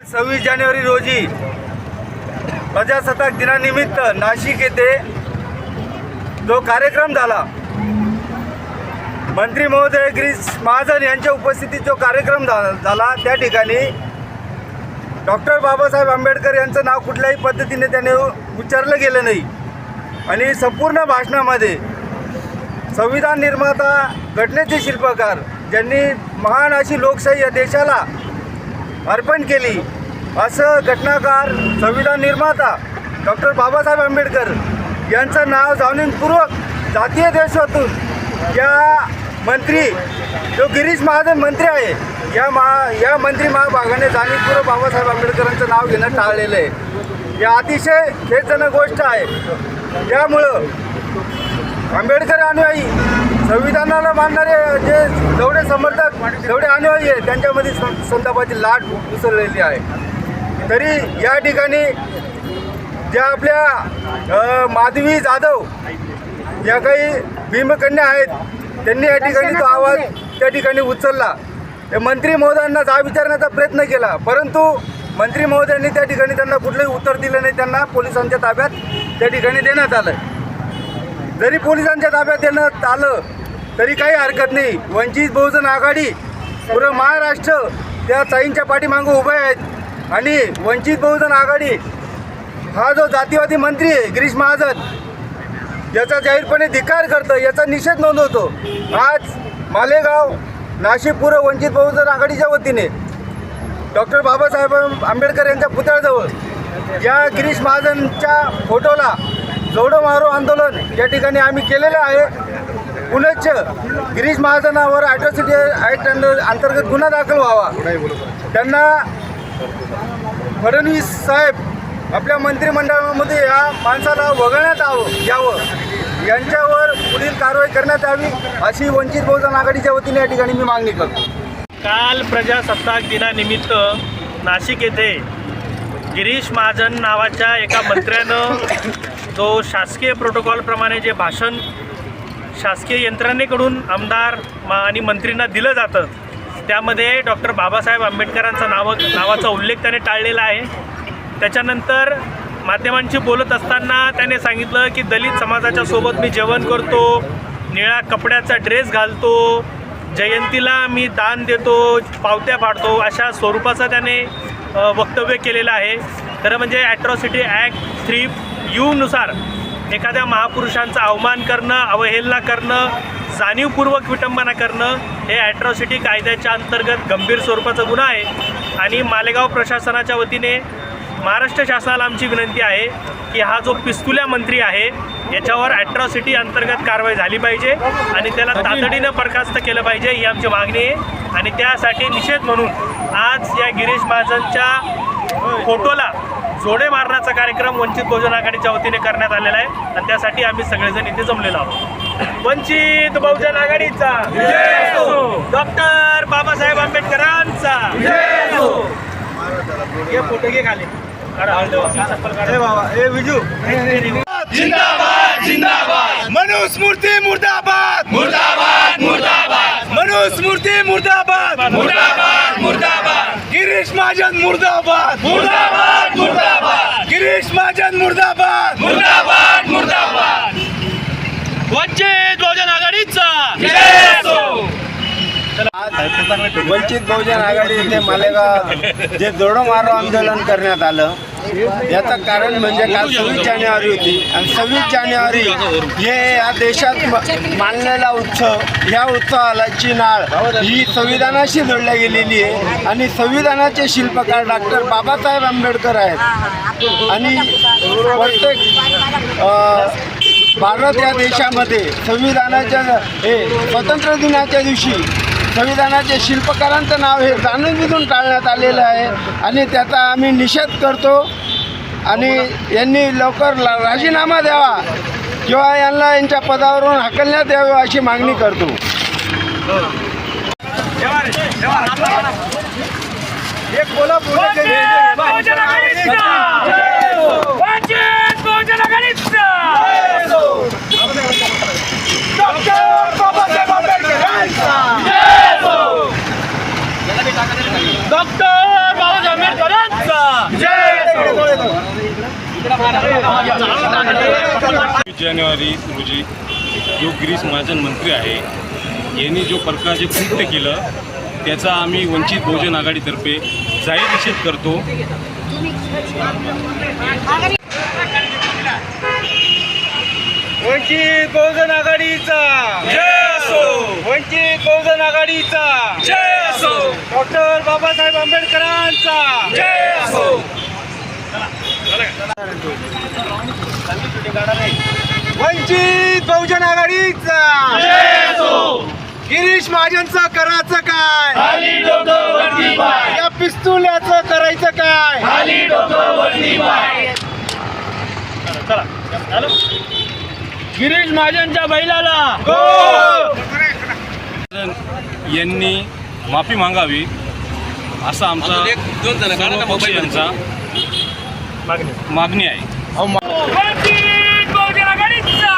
26 जानेवारी रोजी प्रजासत्ताक दिनानिमित्त नाशिक येथे जो कार्यक्रम झाला, मंत्री महोदय गिरीश महाजन यांच्या उपस्थितीत जो कार्यक्रम झाला त्या ठिकाणी डॉक्टर बाबासाहेब आंबेडकर यांचं नाव कुठल्याही पद्धतीने त्याने उच्चारलं गेलं नाही आणि संपूर्ण भाषणामध्ये संविधान निर्माता, घटनेचे शिल्पकार, ज्यांनी महान अशी लोकशाही या देशाला अर्पण केली असं घटनाकार, संविधान निर्माता डॉक्टर बाबासाहेब आंबेडकर यांचं नाव जाणीवपूर्वक जातीय देशातून या मंत्री जो गिरीश महाजन मंत्री आहे या मंत्री महाभागाने जाणीवपूर्वक बाबासाहेब आंबेडकरांचं नाव घेणं टाळलेलं आहे। या अतिशय खेदजनक गोष्ट आहे। त्यामुळं आंबेडकर अनुयायी, संविधानाला मानणारे जे जेवढे समर्थक, जेवढे अनुयायी आहेत त्यांच्यामध्ये संतापाची लाट उसळलेली आहे। तरी या ठिकाणी ज्या आपल्या माधवी जाधव या काही भीमकन्या आहेत त्यांनी या ठिकाणी तो आवाज त्या ठिकाणी उचलला। मंत्री महोदयांना जाब विचारण्याचा प्रयत्न केला, परंतु मंत्री महोदयांनी त्या ठिकाणी त्यांना कुठलंही उत्तर दिलं नाही। त्यांना पोलिसांच्या ताब्यात त्या ठिकाणी देण्यात आलं। जरी पोलिसांच्या ताब्यात देण्यात आलं तरी काही हरकत नाही। वंचित बहुजन आघाडी पुरं महाराष्ट्र त्या ताईंच्या पाठीमागं उभे आहेत आणि वंचित बहुजन आघाडी हा जो जातीवादी मंत्री आहे गिरीश महाजन याचा जाहीरपणे धिक्कार करतं, याचा निषेध नोंदवतो। आज मालेगाव नाशिक पूर्व वंचित बहुजन आघाडीच्या वतीने डॉक्टर बाबासाहेब आंबेडकर यांच्या पुतळ्याजवळ या गिरीश महाजनच्या फोटोला जोडो मारो आंदोलन या ठिकाणी आम्ही केलेलं आहे। पुनश्च गिरीश महाजनावर ॲट्रॉसिटी ॲक्ट अंतर्गत गुन्हा दाखल व्हावा, त्यांना फडणवीस साहेब आपल्या मंत्रिमंडळामध्ये या माणसाला वगळण्यात यावं, यांच्यावर पुढील कारवाई करण्यात यावी अशी वंचित बहुजन आघाडीच्या वतीने या ठिकाणी मी मागणी करतो। काल प्रजासत्ताक दिनानिमित्त नाशिक येथे गिरीश महाजन नावाच्या एका मंत्र्यानं जो शासकीय प्रोटोकॉलप्रमाणे जे भाषण शासकीय यंत्रणेकडून आमदार आणि मंत्रींना दिलं जातं त्यामध्ये डॉक्टर बाबासाहेब आंबेडकरांचा नावाचा उल्लेख त्याने टाळलेला आहे। त्याच्यानंतर माध्यमांशी बोलत असताना त्याने सांगितलं की दलित समाजाच्या सोबत मी जेवण करतो, निळ्या कपड्याचा ड्रेस घालतो, जयंतीला मी दान देतो, पावत्या फाडतो, अशा स्वरूपाचं त्याने वक्तव्य केलेलं आहे। तर म्हणजे ॲट्रॉसिटी ॲक्ट 3U नुसार एखाद्या महापुरुषांचा अवमान करणं, अवहेलना करणं, जाणीवपूर्वक विटंबना करणं हे ॲट्रॉसिटी कायद्याच्या अंतर्गत गंभीर स्वरूपाचा गुन्हा आहे। आणि मालेगाव प्रशासनाच्या वतीने महाराष्ट्र शासनाला आमची विनंती आहे की हा जो पिस्तुल्या मंत्री आहे याच्यावर ॲट्रॉसिटी अंतर्गत कारवाई झाली पाहिजे आणि त्याला तातडीनं बरखास्त केलं पाहिजे ही आमची मागणी आहे। आणि त्यासाठी निषेध म्हणून आज या गिरीश महाजनच्या फोटोला जोडे मारण्याचा कार्यक्रम वंचित बहुजन आघाडीच्या वतीने करण्यात आलेला आहे आणि त्यासाठी आम्ही सगळेजण इथे जमलेलो आहोत। वंचित बहुजन आघाडीचा जय हो, डॉक्टर बाबासाहेब आंबेडकरांचा जय हो। हे फोटो घे खाली विजू जिंदाबाद जिंदाबाद, मनुस्मृती मुर्दाबाद मुर्दाबाद मुर्दाबाद, मनुस्मृती मुर्दाबाद मुर्दाबाद मुर्दाबाद, गिरीश महाजन मुर्दाबाद मुर्दाबाद मुर्दाबाद, गिरीश महाजन मुर्दाबाद मुर्दाबाद मुर्दाबाद, वंचित बहुजन आघाडीचा जय असो। वंचित बहुजन आघाडी येथे मालेगाव जे जोडो मारो आंदोलन करण्यात आलं याचं कारण म्हणजे काल 26 जानेवारी होती आणि 26 जानेवारी हे या देशात मानलेला उत्सव, ह्या उत्सवाची नाळ ही संविधानाशी जोडल्या गेलेली आहे आणि संविधानाचे शिल्पकार डॉक्टर बाबासाहेब आंबेडकर आहेत। आणि प्रत्येक भारत या देशामध्ये संविधानाच्या स्वातंत्र्य दिनाच्या दिवशी संविधानाच्या शिल्पकारांचं नाव हे जाणून टाळण्यात आलेलं आहे आणि त्याचा आम्ही निषेध करतो आणि यांनी लवकर राजीनामा द्यावा किंवा यांना यांच्या पदावरून हाकलण्यात यावे अशी मागणी करतो। डॉक्टर बाबासाहेब आंबेडकर जानेवारी रोजी जो गिरीश महाजन मंत्री आहे यांनी जो प्रकारचे कृत्य केलं त्याचा आम्ही वंचित बहुजन आघाडीतर्फे जाहीर निषेध करतो. वंचित बहुजन आघाडीचा वंचित बहुजन आघाडीचा डॉक्टर बाबासाहेब आंबेडकरांचा वंचित बहुजन आघाडीचा गिरीश महाजनचं करायचं काय, या पिस्तुल्याचं करायचं काय. गिरीश महाजनच्या बैलाला यांनी माफी मागावी असा आमचा सर्व पक्षीयांचा मागणी आहे. वंचित बहुजन आघाडीचा